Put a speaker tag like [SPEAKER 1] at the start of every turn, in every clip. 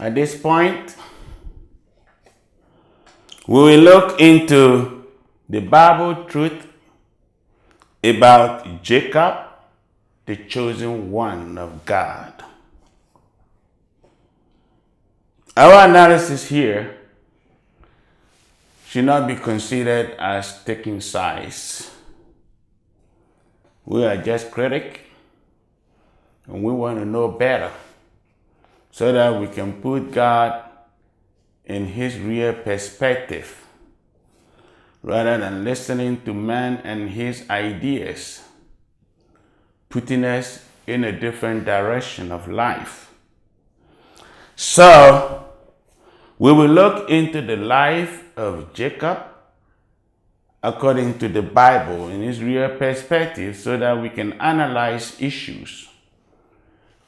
[SPEAKER 1] At this point, we will look into the Bible truth about Jacob, the chosen one of God. Our analysis here should not be considered as taking sides. We are just critics, and we want to know better so that we can put God in his real perspective rather than listening to man and his ideas, putting us in a different direction of life. So, we will look into the life of Jacob according to the Bible in his real perspective so that we can analyze issues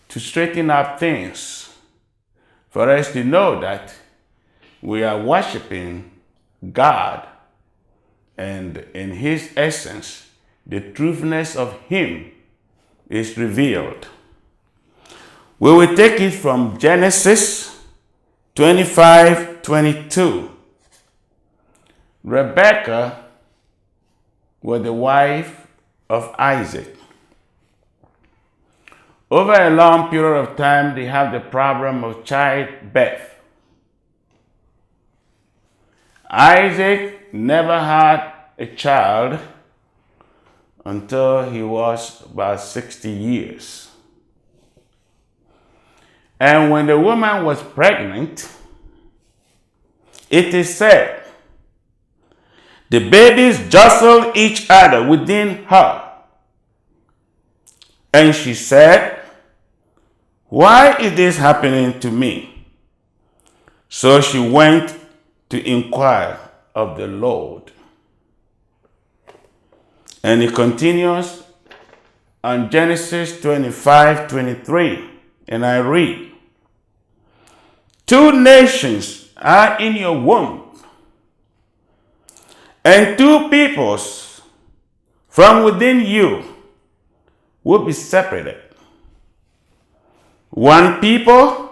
[SPEAKER 1] to straighten up things for us to know that we are worshiping God and in his essence, the truthness of him is revealed. We will take it from Genesis 25:22. Rebekah was the wife of Isaac. Over a long period of time, they have the problem of childbirth. Isaac never had a child until he was about 60 years. And when the woman was pregnant, it is said, the babies jostled each other within her. And she said, why is this happening to me? So she went to inquire of the Lord. And it continues on Genesis 25:23, and I read, 2 nations are in your womb, and 2 peoples from within you will be separated. One people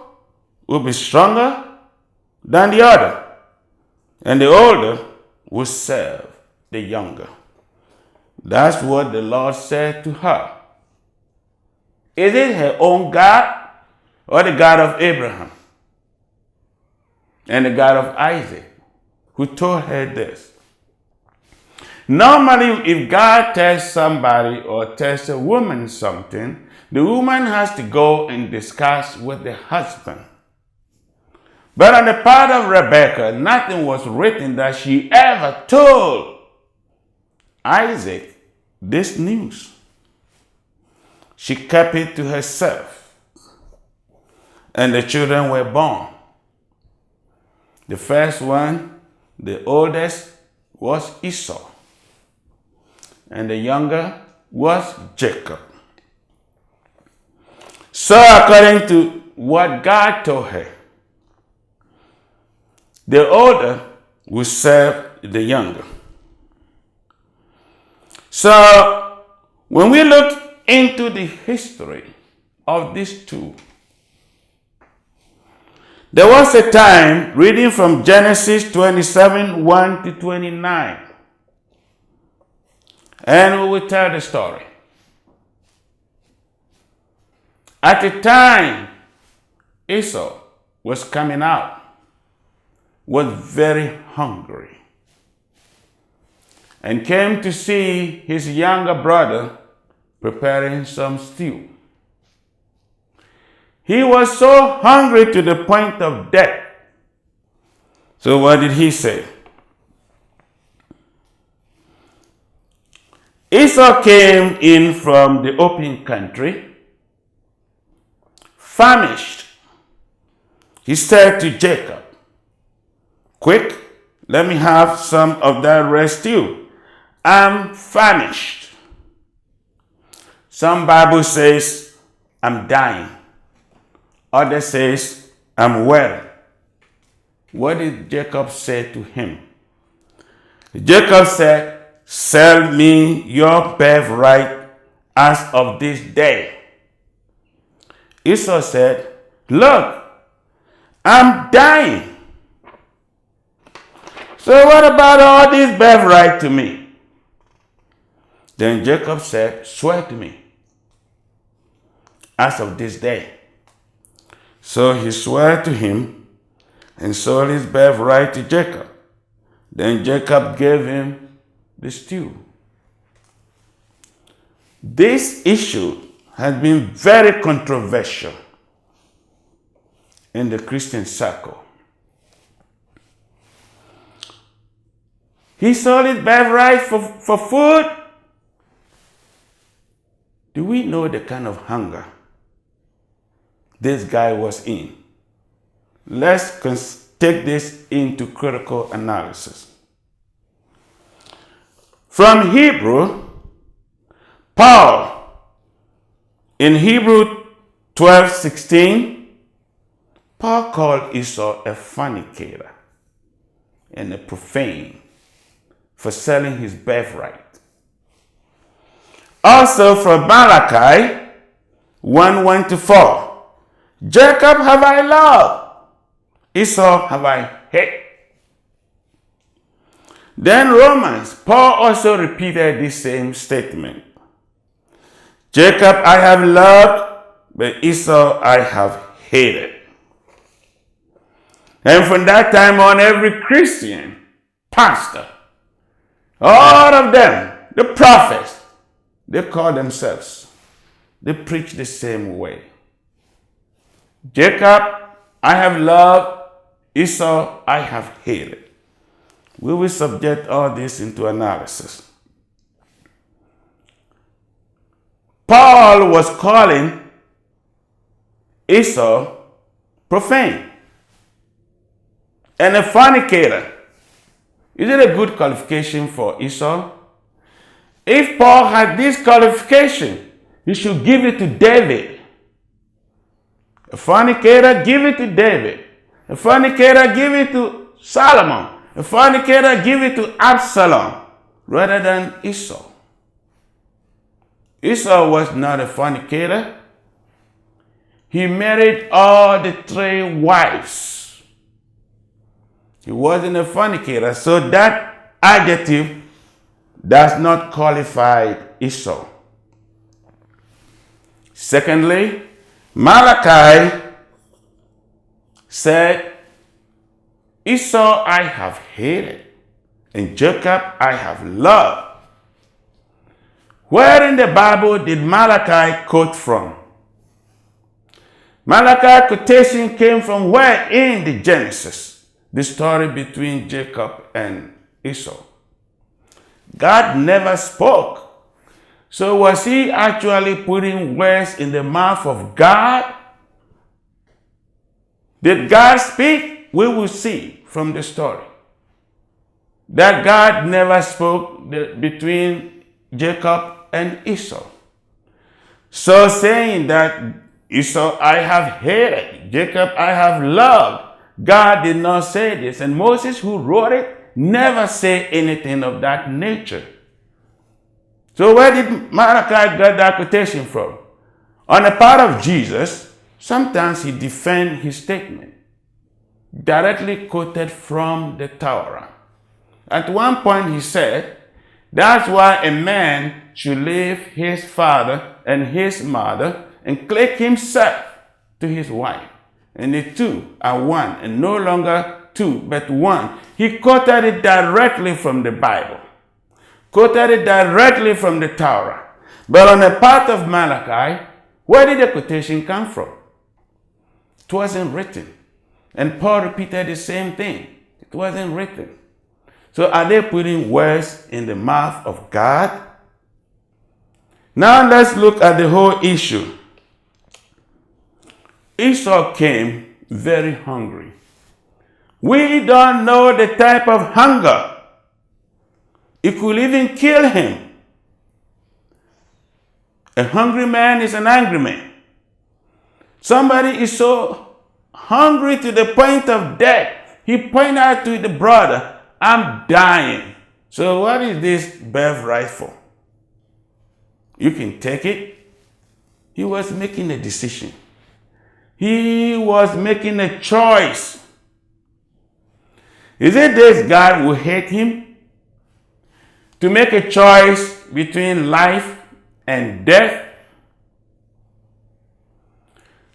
[SPEAKER 1] will be stronger than the other, and the older will serve the younger. That's what the Lord said to her. Is it her own God or the God of Abraham and the God of Isaac who told her this? Normally, if God tells somebody or tells a woman something, the woman has to go and discuss with the husband. But on the part of Rebekah, nothing was written that she ever told Isaac this news. She kept it to herself, and the children were born. The first one, the oldest, was Esau, and the younger was Jacob. So according to what God told her, the older will serve the younger. So when we look into the history of these two, there was a time, reading from Genesis 27:1-29, and we will tell the story. At the time, Esau was coming out, was very hungry, and came to see his younger brother preparing some stew. He was so hungry to the point of death. So what did he say? Esau came in from the open country, famished. He said to Jacob, quick, let me have some of that red stew. I'm famished. Some Bible says, I'm dying. Others says, I'm well. What did Jacob say to him? Jacob said, sell me your birthright as of this day. Esau said, look, I'm dying. So what about all this birthright to me? Then Jacob said, swear to me as of this day. So he swore to him and sold his birthright to Jacob. Then Jacob gave him the stew. This issue has been very controversial in the Christian circle. He sold his birthright for food. Do we know the kind of hunger this guy was in? Let's take this into critical analysis. From Hebrew, Paul, in Hebrew 12:16, Paul called Esau a fornicator and a profane for selling his birthright. Also from Malachi 1:1-4, Jacob have I loved, Esau have I hated. Then Romans, Paul also repeated this same statement. Jacob I have loved, but Esau I have hated. And from that time on, every Christian, pastor, all of them, the prophets, they call themselves, they preach the same way. Jacob I have loved, Esau I have hated. We will subject all this into analysis. Paul was calling Esau profane and a fornicator. Is it a good qualification for Esau? If Paul had this qualification, he should give it to David. A fornicator, give it to David. A fornicator, give it to Solomon. A fornicator, give it to Absalom rather than Esau. Esau was not a fornicator. He married all the 3 wives. He wasn't a fornicator, so that adjective does not qualify Esau. Secondly, Malachi said, Esau I have hated, and Jacob I have loved. Where in the Bible did Malachi quote from? Malachi quotation came from where in the Genesis? The story between Jacob and Esau. God never spoke. So was he actually putting words in the mouth of God? Did God speak? We will see from the story that God never spoke between Jacob and Esau. So saying that Esau I have hated, Jacob I have loved, God did not say this. And Moses, who wrote it, never said anything of that nature. So where did Malachi get that quotation from? On the part of Jesus, sometimes he defends his statement, directly quoted from the Torah. At one point he said, that's why a man should leave his father and his mother and cleave himself to his wife. And the two are one, and no longer two, but one. He quoted it directly from the Bible. Quoted it directly from the Torah. But on the part of Malachi, where did the quotation come from? It wasn't written. And Paul repeated the same thing. It wasn't written. So are they putting words in the mouth of God? Now let's look at the whole issue. Esau came very hungry. We don't know the type of hunger. It could even kill him. A hungry man is an angry man. Somebody is so hungry to the point of death. He pointed out to the brother, I'm dying. So what is this birthright for? You can take it. He was making a decision. He was making a choice. Is it this God who hate him? To make a choice between life and death?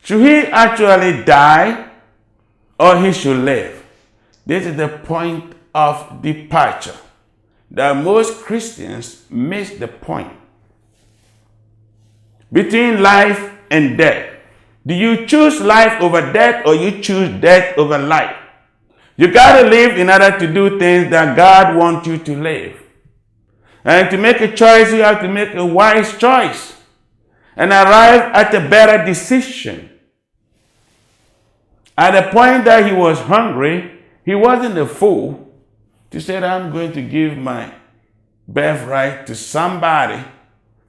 [SPEAKER 1] Should he actually die or he should live? This is the point of departure. That most Christians miss the point. Between life and death. Do you choose life over death or you choose death over life? You got to live in order to do things that God wants you to live. And to make a choice, you have to make a wise choice and arrive at a better decision. At the point that he was hungry, he wasn't a fool to say that I'm going to give my birthright to somebody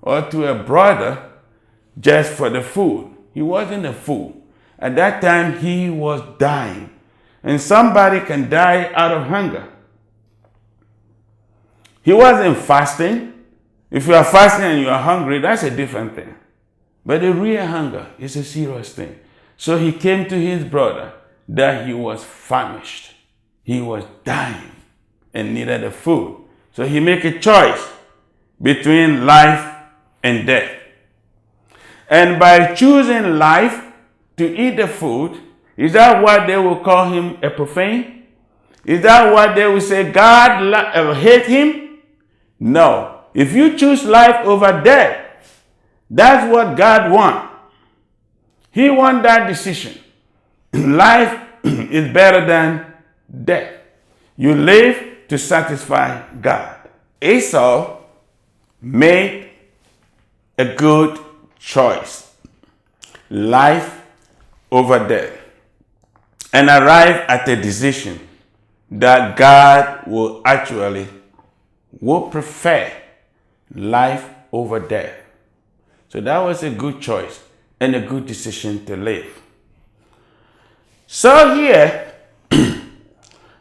[SPEAKER 1] or to a brother just for the food. He wasn't a fool. At that time, he was dying. And somebody can die out of hunger. He wasn't fasting. If you are fasting and you are hungry, that's a different thing. But the real hunger is a serious thing. So he came to his brother that he was famished. He was dying and needed the food. So he made a choice between life and death. And by choosing life to eat the food, is that what they will call him a profane? Is that what they will say God hate him? No. If you choose life over death, that's what God wants. He wants that decision. Life is better than death. You live to satisfy God. Esau made a good choice. Life over death. And arrived at a decision that God will prefer life over death. So that was a good choice and a good decision to live. So here,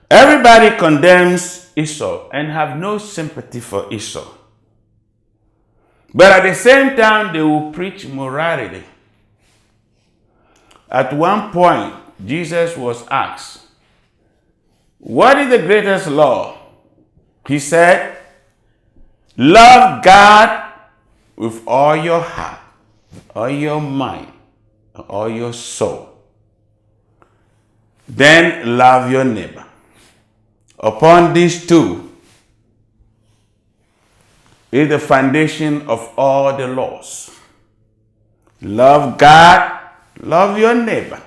[SPEAKER 1] everybody condemns Esau and have no sympathy for Esau. But at the same time, they will preach morality. At one point, Jesus was asked, what is the greatest law? He said, love God with all your heart, all your mind, all your soul. Then love your neighbor. Upon these two is the foundation of all the laws. Love God, love your neighbor.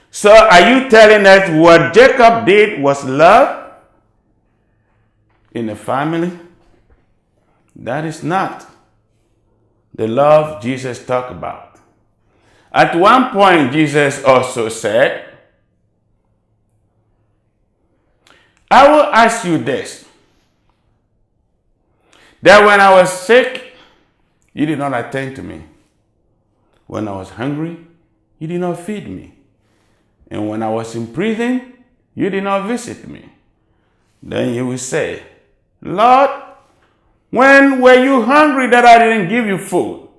[SPEAKER 1] So are you telling us what Jacob did was love in a family? That is not the love Jesus talked about. At one point, Jesus also said, I will ask you this, that when I was sick, you did not attend to me. When I was hungry, you did not feed me. And when I was in prison, you did not visit me. Then you will say, Lord, when were you hungry that I didn't give you food?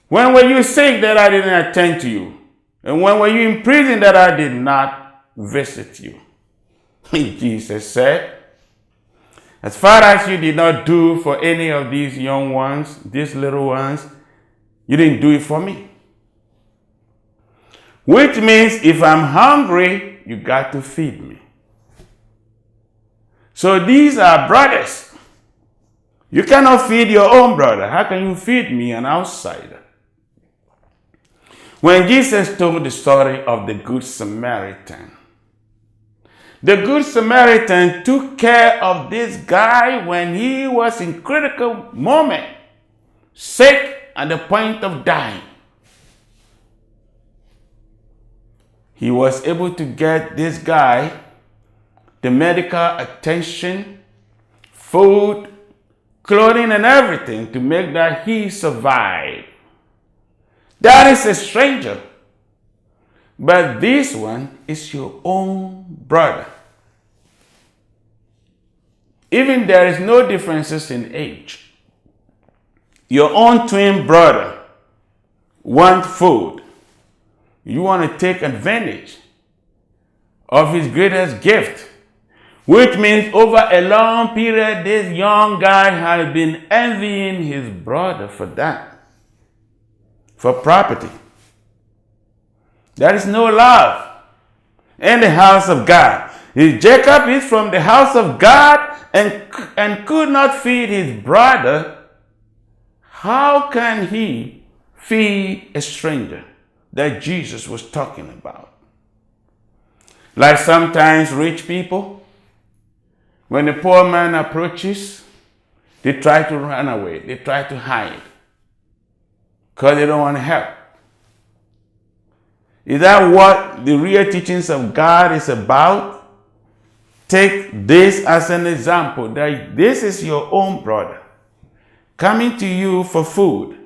[SPEAKER 1] When were you sick that I didn't attend to you? And when were you in prison that I did not visit you? Jesus said, as far as you did not do for any of these young ones, these little ones, you didn't do it for me. Which means if I'm hungry, you got to feed me. So these are brothers. You cannot feed your own brother. How can you feed me, an outsider? When Jesus told the story of the Good Samaritan, the Good Samaritan took care of this guy when he was in critical moment, sick at the point of dying. He was able to get this guy the medical attention, food, clothing, and everything to make that he survive. That is a stranger. But this one is your own brother. Even there is no differences in age. Your own twin brother want food. You want to take advantage of his greatest gift, which means over a long period, this young guy has been envying his brother for that, for property. There is no love in the house of God. If Jacob is from the house of God and could not feed his brother, how can he feed a stranger that Jesus was talking about? Like sometimes rich people, when the poor man approaches, they try to run away. They try to hide because they don't want to help. Is that what the real teachings of God is about? Take this as an example, that this is your own brother coming to you for food,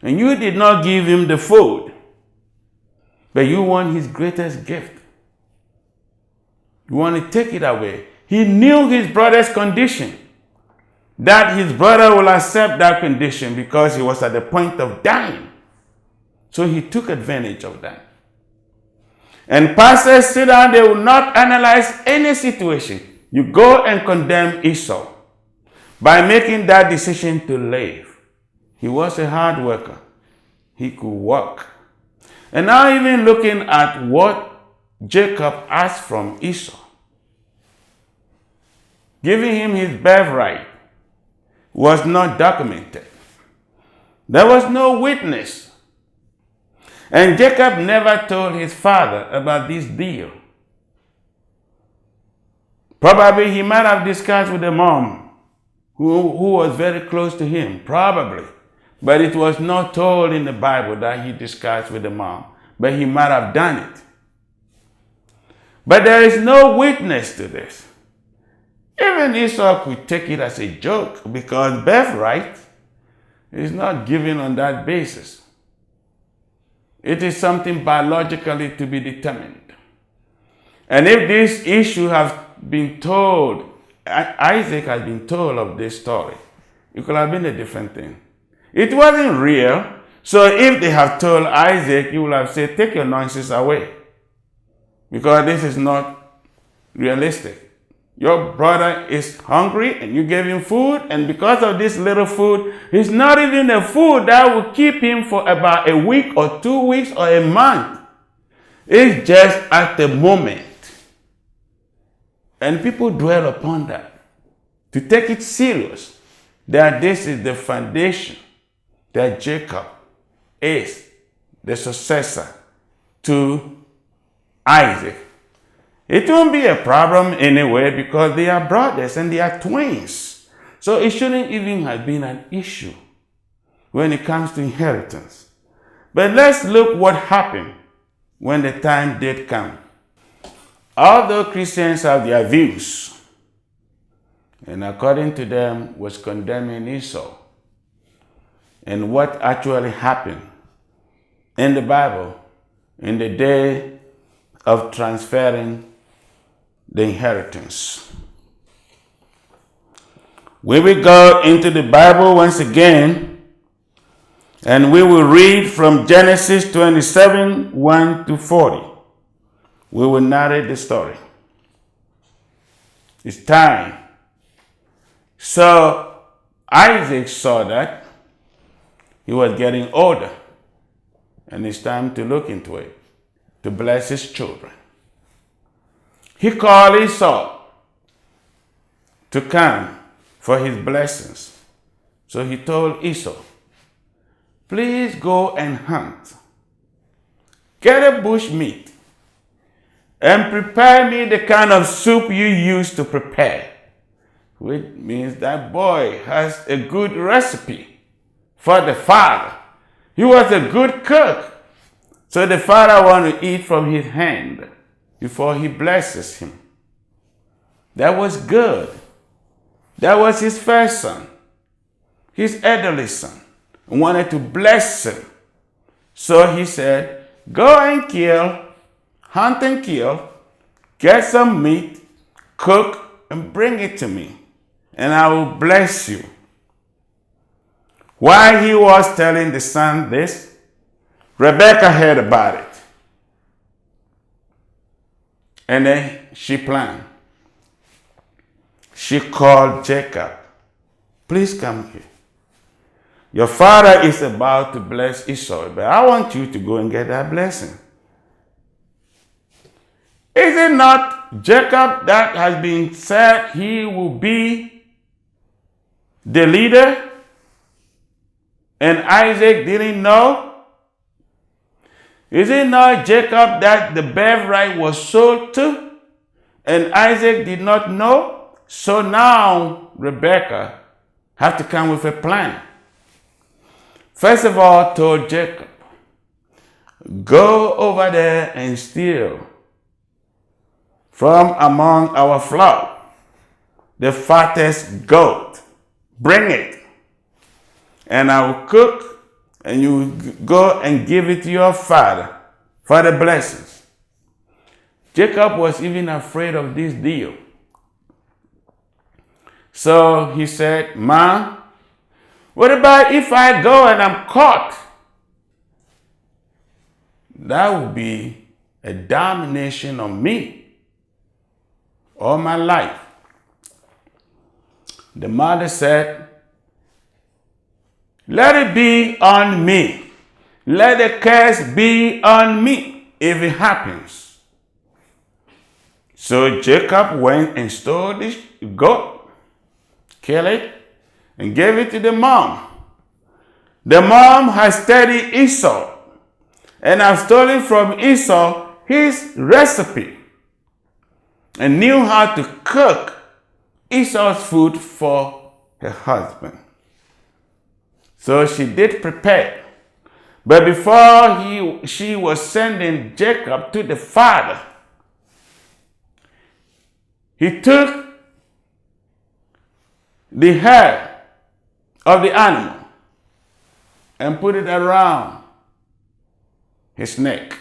[SPEAKER 1] and you did not give him the food, but you want his greatest gift. You want to take it away. He knew his brother's condition, that his brother will accept that condition because he was at the point of dying. So he took advantage of that. And pastors sit down, they will not analyze any situation. You go and condemn Esau by making that decision to live. He was a hard worker. He could work. And now even looking at what Jacob asked from Esau, giving him his birthright was not documented. There was no witness. And Jacob never told his father about this deal. Probably he might have discussed with the mom, who was very close to him, probably. But it was not told in the Bible that he discussed with the mom. But he might have done it. But there is no witness to this. Even Esau could take it as a joke because birthright is not given on that basis. It is something biologically to be determined. And if this issue has been told, Isaac has been told of this story, it could have been a different thing. It wasn't real. So if they have told Isaac, he would have said, take your nonsense away. Because this is not realistic. Your brother is hungry and you gave him food, and because of this little food, it's not even the food that will keep him for about a week or 2 weeks or a month. It's just at the moment. And people dwell upon that. To take it serious, that this is the foundation, that Jacob is the successor to Isaac. It won't be a problem anyway because they are brothers and they are twins. So it shouldn't even have been an issue when it comes to inheritance. But let's look what happened when the time did come. Although Christians have their views, and according to them was condemning Esau, and what actually happened in the Bible in the day of transferring the inheritance. We will go into the Bible once again, and we will read from Genesis 27, 1 to 40. We will narrate the story. It's time. So Isaac saw that he was getting older, and it's time to look into it, to bless his children. He called Esau to come for his blessings. So he told Esau, please go and hunt. Get a bush meat and prepare me the kind of soup you used to prepare. Which means that boy has a good recipe for the father. He was a good cook. So the father wanted to eat from his hand before he blesses him. That was good. That was his first son, his elderly son, and wanted to bless him. So he said, go and kill, hunt and kill, get some meat, cook, and bring it to me, and I will bless you. While he was telling the son this, Rebecca heard about it. And then she planned. She called Jacob. Please come here. Your father is about to bless Esau, but I want you to go and get that blessing. Is it not Jacob that has been said he will be the leader? And Isaac didn't know? Is it not Jacob that the birthright was sold to? And Isaac did not know? So now Rebekah had to come with a plan. First of all, told Jacob, go over there and steal from among our flock the fattest goat. Bring it. And I will cook, and you go and give it to your father for the blessings. Jacob was even afraid of this deal. So he said, Ma, what about if I go and I'm caught? That would be a domination on me all my life. The mother said, let it be on me. Let the curse be on me if it happens. So Jacob went and stole this goat, killed it, and gave it to the mom. The mom has studied Esau and have stolen from Esau his recipe and knew how to cook Esau's food for her husband. So she did prepare. But before she was sending Jacob to the father, he took the hair of the animal and put it around his neck.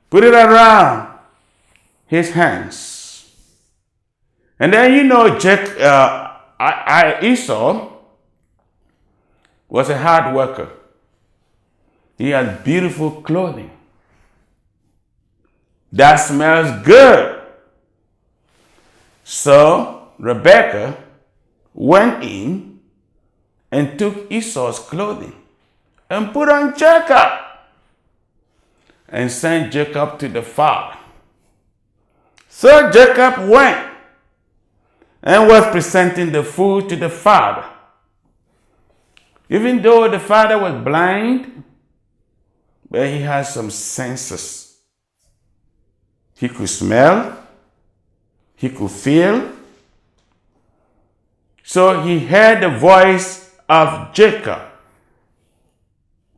[SPEAKER 1] Put it around his hands. And then Esau was a hard worker. He had beautiful clothing that smells good. So Rebekah went in and took Esau's clothing and put on Jacob and sent Jacob to the father. So Jacob went and was presenting the food to the father. Even though the father was blind, but he had some senses. He could smell, he could feel. So he heard the voice of Jacob.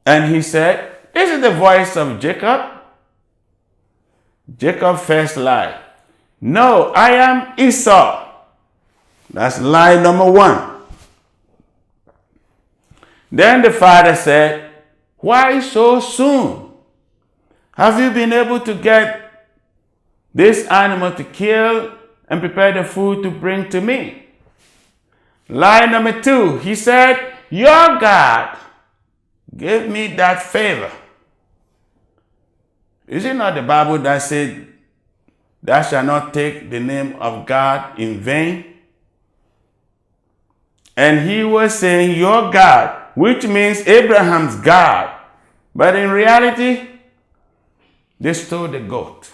[SPEAKER 1] And he said, this is the voice of Jacob. Jacob first lied. No, I am Esau. That's lie number one. Then the father said, why so soon? Have you been able to get this animal to kill and prepare the food to bring to me? Lie number two, he said, your God gave me that favor. Is it not the Bible that said, thou shalt not take the name of God in vain? And he was saying, your God, which means Abraham's God. But in reality, they stole the goat.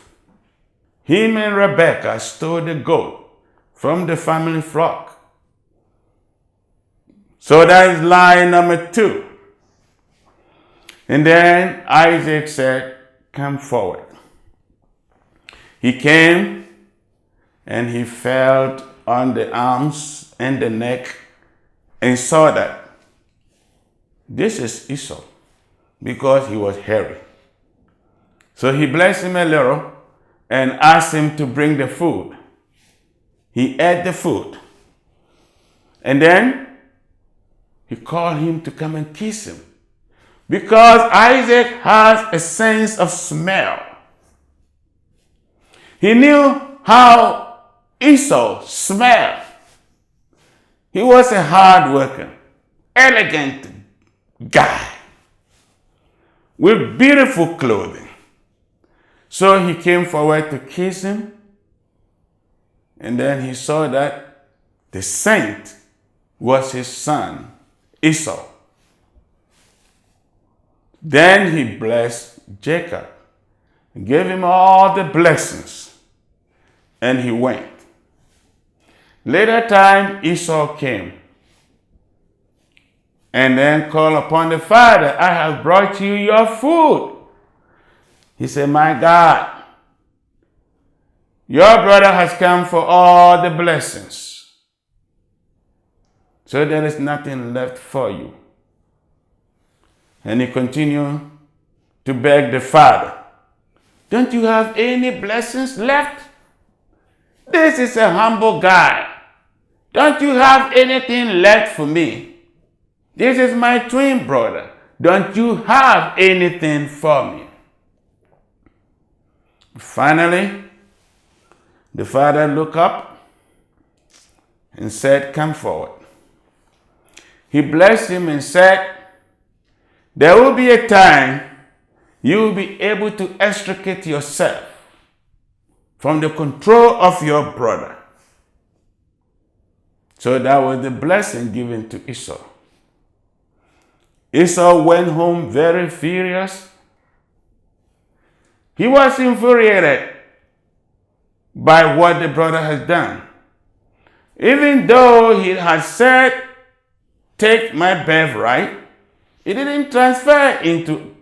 [SPEAKER 1] Him and Rebekah stole the goat from the family flock. So that is lie number two. And then Isaac said, come forward. He came and he felt on the arms and the neck and saw that this is Esau, because he was hairy. So he blessed him a little and asked him to bring the food. He ate the food. And then he called him to come and kiss him, because Isaac has a sense of smell. He knew how Esau smelled. He was a hard worker, elegant guy. with beautiful clothing. So he came forward to kiss him, and then he saw that the saint was his son, Esau. Then he blessed Jacob, gave him all the blessings, and he went. Later time, Esau came and then called upon the father, I have brought you your food. He said, my God, your brother has come for all the blessings, so there is nothing left for you. And he continued to beg the father, don't you have any blessings left? This is a humble guy. Don't you have anything left for me? This is my twin brother. Don't you have anything for me? Finally, the father looked up and said, come forward. He blessed him and said, there will be a time you will be able to extricate yourself from the control of your brother. So that was the blessing given to Esau. Esau went home very furious. He was infuriated by what the brother has done. Even though he had said, take my birthright, it didn't transfer into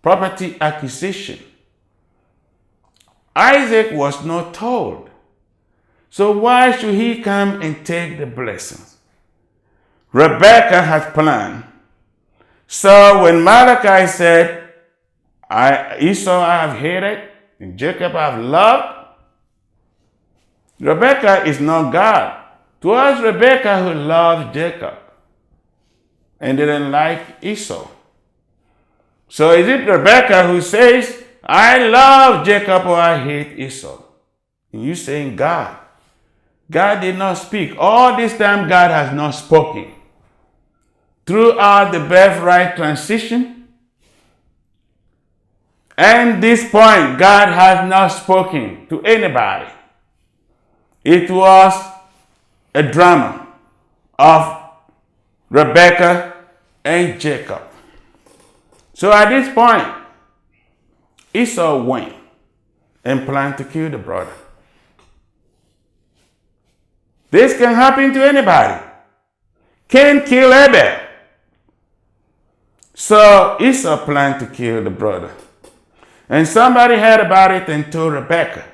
[SPEAKER 1] property acquisition. Isaac was not told. So why should he come and take the blessings? Rebekah had planned. So when Malachi said, Esau I have hated, and Jacob I have loved, Rebekah is not God. It was Rebekah who loved Jacob and didn't like Esau. So is it Rebekah who says, I love Jacob or I hate Esau? And you saying God. God did not speak. All this time God has not spoken. Throughout the birthright transition, and this point, God has not spoken to anybody. It was a drama of Rebekah and Jacob. So at this point, Esau went and planned to kill the brother. This can happen to anybody. Cain killed Abel. So Esau planned to kill the brother. And somebody heard about it and told Rebekah.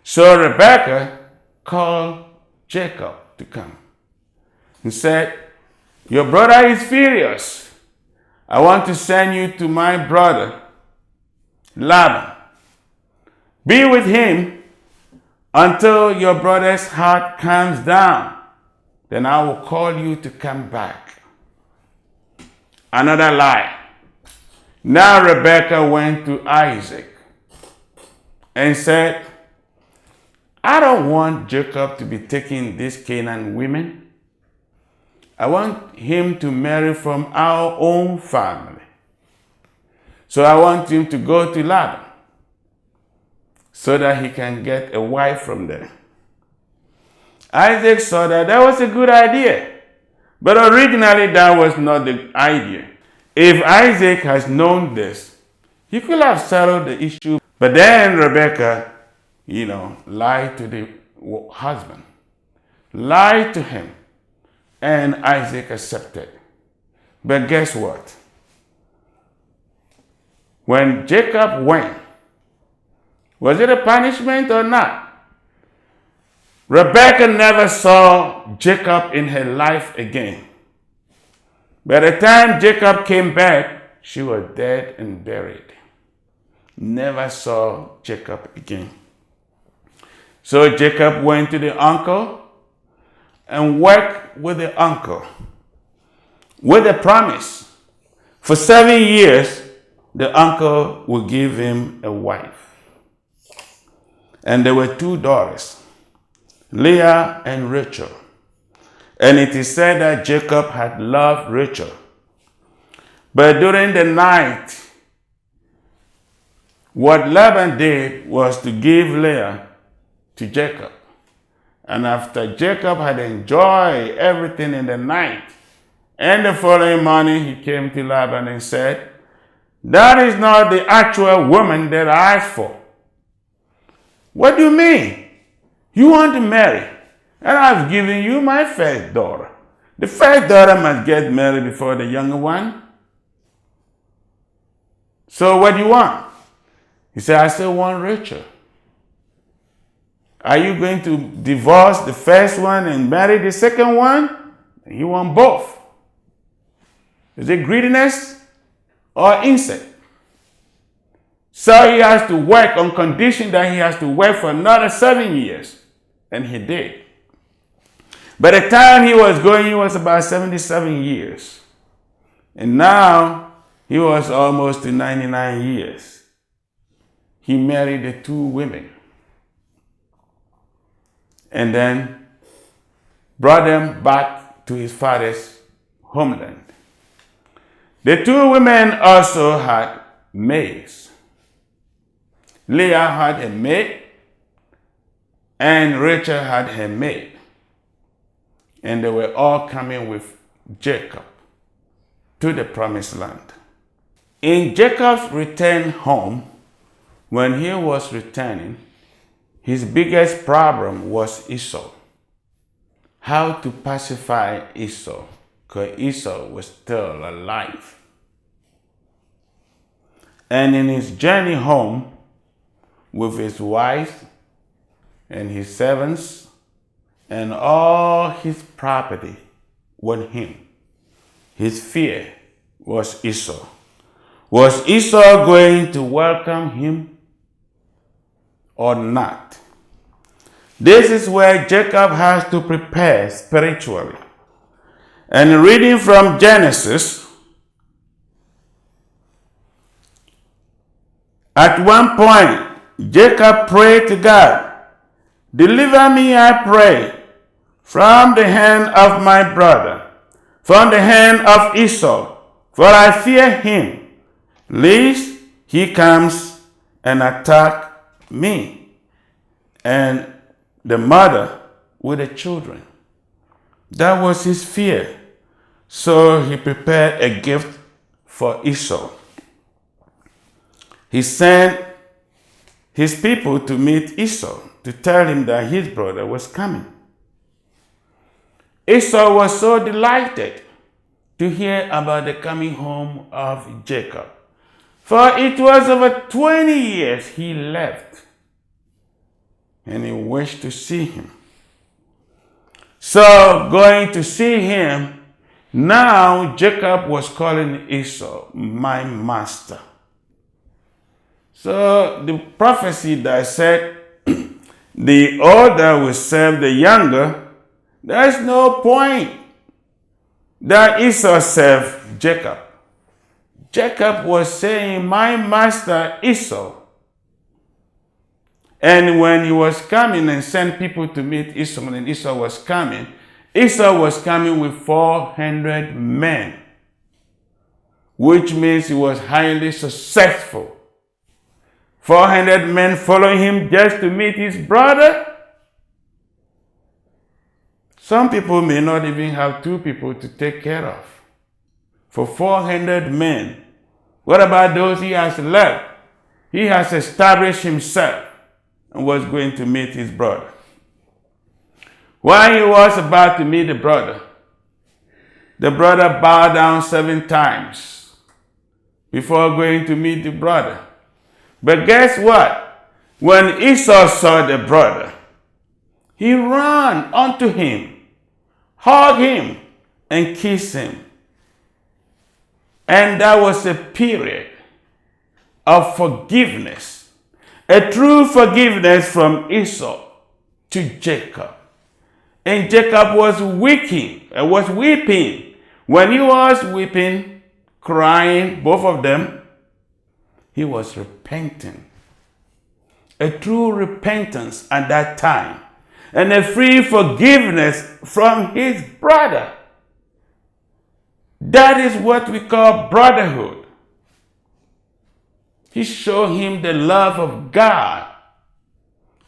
[SPEAKER 1] So Rebekah called Jacob to come and said, your brother is furious. I want to send you to my brother, Laban. Be with him until your brother's heart calms down. Then I will call you to come back. Another lie. Now Rebekah went to Isaac and said, I don't want Jacob to be taking these Canaan women. I want him to marry from our own family. So I want him to go to Laban so that he can get a wife from there. Isaac saw that was a good idea. But originally that was not the idea. If Isaac has known this, he could have settled the issue. But then Rebekah, lied to the husband, lied to him, and Isaac accepted. But guess what? When Jacob went, was it a punishment or not? Rebekah never saw Jacob in her life again. By the time Jacob came back, she was dead and buried. Never saw Jacob again. So Jacob went to the uncle and worked with the uncle with a promise. For 7 years, the uncle would give him a wife. And there were 2 daughters, Leah and Rachel. And it is said that Jacob had loved Rachel. But during the night, what Laban did was to give Leah to Jacob. And after Jacob had enjoyed everything in the night, and the following morning he came to Laban and said, "That is not the actual woman that I asked for." "What do you mean? You want to marry, and I've given you my first daughter. The first daughter must get married before the younger one. So what do you want?" He said, "I still want Rachel." "Are you going to divorce the first one and marry the second one? You want both. Is it greediness or insect?" So he has to work on condition that he has to work for another 7 years. And he did. By the time he was going, he was about 77 years. And now he was almost to 99 years. He married the two women. And then brought them back to his father's homeland. The two women also had maids. Leah had a maid, and Rachel had her maid. And they were all coming with Jacob to the promised land. In Jacob's return home, when he was returning, his biggest problem was Esau. How to pacify Esau, because Esau was still alive. And in his journey home with his wife and his servants and all his property with him, his fear was Esau. Was Esau going to welcome him or not? This is where Jacob has to prepare spiritually. And reading from Genesis, at one point, Jacob prayed to God, "Deliver me, I pray, from the hand of my brother, from the hand of Esau, for I fear him, lest he comes and attack me, and the mother with the children." That was his fear. So he prepared a gift for Esau. He sent his people to meet Esau, to tell him that his brother was coming. Esau was so delighted to hear about the coming home of Jacob. For it was over 20 years he left, and he wished to see him. So going to see him, now Jacob was calling Esau, "my master." So the prophecy that said the older will serve the younger, there's no point that Esau served Jacob. Jacob was saying, "my master Esau." And when he was coming and sent people to meet Esau, and Esau was coming with 400 men, which means he was highly successful. 400 men following him just to meet his brother. Some people may not even have 2 people to take care of. For 400 men, what about those he has left? He has established himself and was going to meet his brother. While he was about to meet the brother bowed down 7 times before going to meet the brother. But guess what? When Esau saw the brother, he ran unto him, hugged him, and kissed him. And that was a period of forgiveness, a true forgiveness from Esau to Jacob. And Jacob was weeping. When he was weeping, crying, both of them, he was repenting. A true repentance at that time. And a free forgiveness from his brother. That is what we call brotherhood. He showed him the love of God.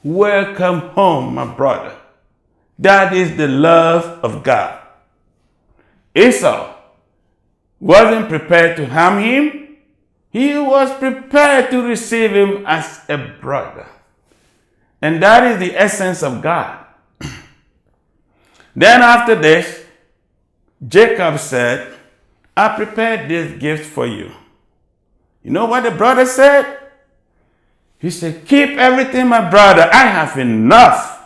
[SPEAKER 1] Welcome home, my brother. That is the love of God. Esau wasn't prepared to harm him. He was prepared to receive him as a brother. And that is the essence of God. Then after this, Jacob said, I prepared this gift for you. You know what the brother said? He said, keep everything, my brother. I have enough.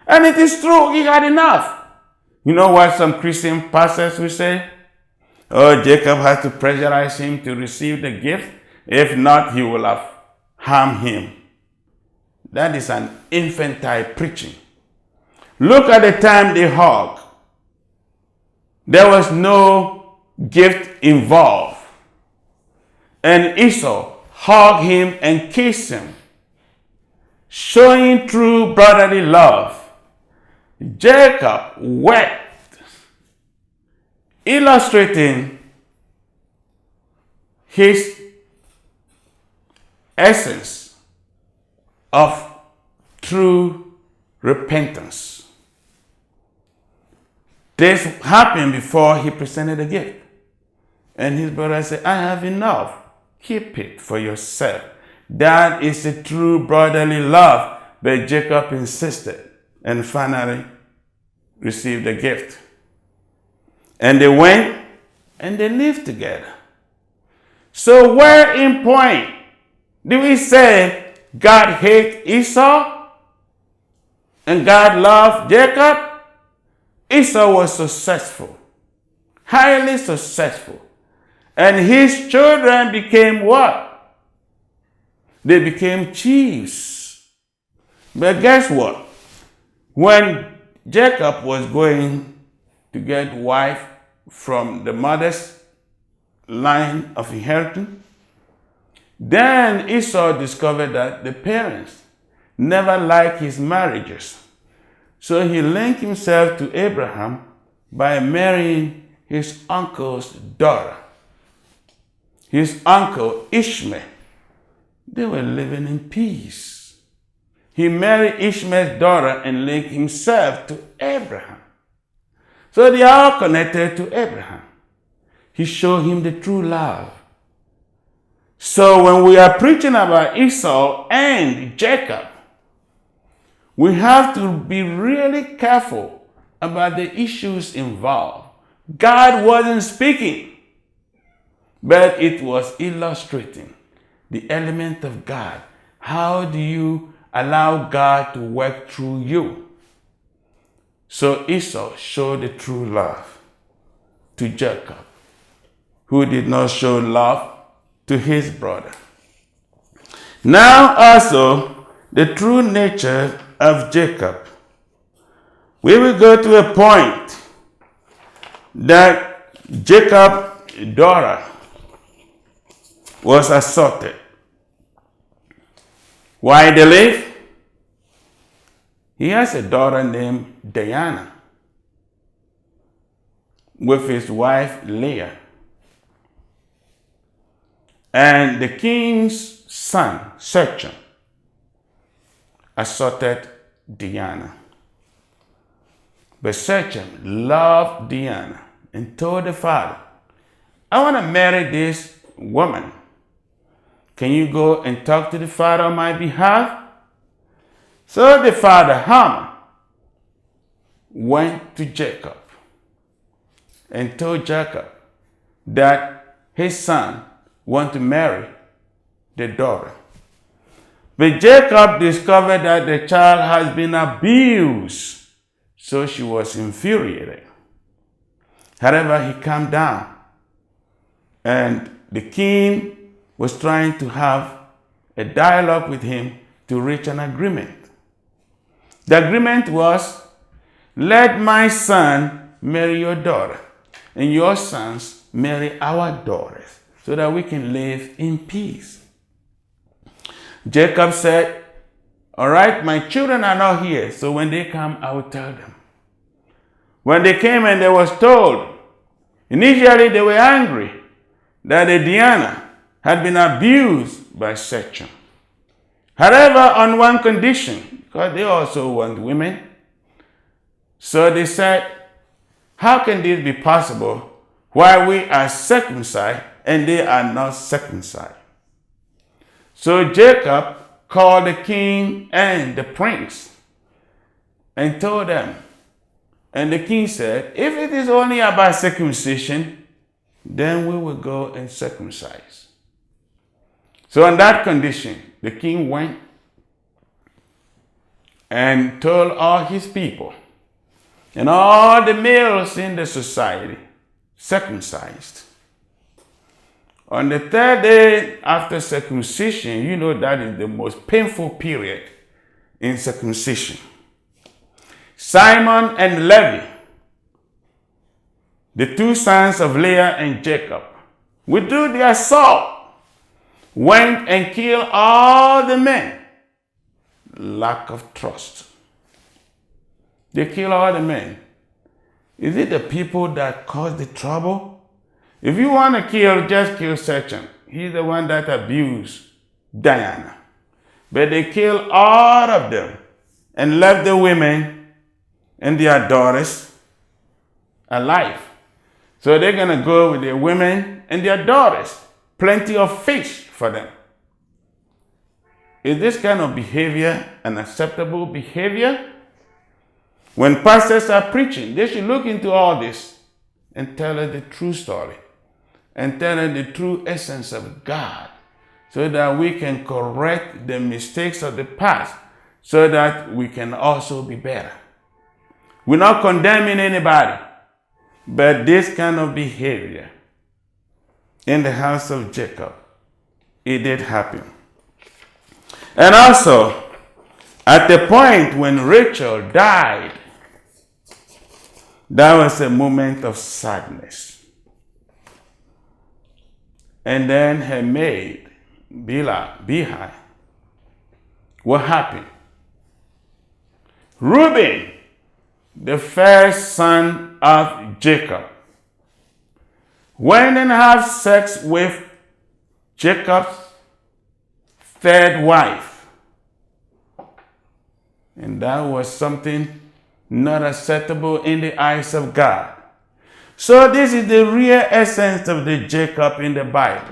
[SPEAKER 1] And it is true, he had enough. You know what some Christian pastors will say? Oh, Jacob has to pressurize him to receive the gift. If not, he will have harmed him. That is an infantile preaching. Look at the time they hugged. There was no gift involved. And Esau hugged him and kissed him, showing true brotherly love. Jacob wept, illustrating his essence of true repentance. This happened before he presented the gift. And his brother said, I have enough. Keep it for yourself. That is a true brotherly love. But Jacob insisted and finally received the gift. And they went and they lived together. So where in point do we say God hated Esau and God loved Jacob? Esau was successful, highly successful. And his children became what? They became chiefs. But guess what? When Jacob was going to get wife from the mother's line of inheritance, then Esau discovered that the parents never liked his marriages. So he linked himself to Abraham by marrying his uncle's daughter. His uncle Ishmael. They were living in peace. He married Ishmael's daughter and linked himself to Abraham. So they are all connected to Abraham. He showed him the true love. So when we are preaching about Esau and Jacob, we have to be really careful about the issues involved. God wasn't speaking, but it was illustrating the element of God. How do you allow God to work through you? So Esau showed the true love to Jacob, who did not show love to his brother. Now also, the true nature of Jacob. We will go to a point that Jacob's daughter was assaulted. Why they live? He has a daughter named Diana with his wife Leah. And the king's son, Shechem, assaulted Diana. But Shechem loved Diana and told the father, I want to marry this woman. Can you go and talk to the father on my behalf? So the father, Ham, went to Jacob and told Jacob that his son wanted to marry the daughter. But Jacob discovered that the child has been abused, so she was infuriated. However, he calmed down, and the king was trying to have a dialogue with him to reach an agreement. The agreement was, let my son marry your daughter, and your sons marry our daughters, so that we can live in peace. Jacob said, all right, my children are not here, so when they come, I will tell them. When they came and they was told, Initially, they were angry that the Diana had been abused by Satan. However, on one condition, because they also want women, so they said, how can this be possible while we are circumcised and they are not circumcised? So Jacob called the king and the prince and told them, and the king said, if it is only about circumcision, then we will go and circumcise. So on that condition, the king went and told all his people and all the males in the society circumcised. On the third day after circumcision, you know that is the most painful period in circumcision. Simon and Levi, the two sons of Leah and Jacob, withdrew their sword, went and killed all the men. Lack of trust. They killed all the men. Is it the people that caused the trouble? If you want to kill, just kill Satan. He's the one that abused Diana. But they killed all of them and left the women and their daughters alive. So they're going to go with their women and their daughters. Plenty of fish for them. Is this kind of behavior an acceptable behavior? When pastors are preaching, they should look into all this and tell us the true story and tell us the true essence of God so that we can correct the mistakes of the past so that we can also be better. We're not condemning anybody, but this kind of behavior in the house of Jacob, it did happen. And also, at the point when Rachel died, that was a moment of sadness. And then her maid, Bilhah, what happened? Reuben, the first son of Jacob, went and had sex with Jacob's third wife. And that was something not acceptable in the eyes of God. So this is the real essence of the Jacob in the Bible.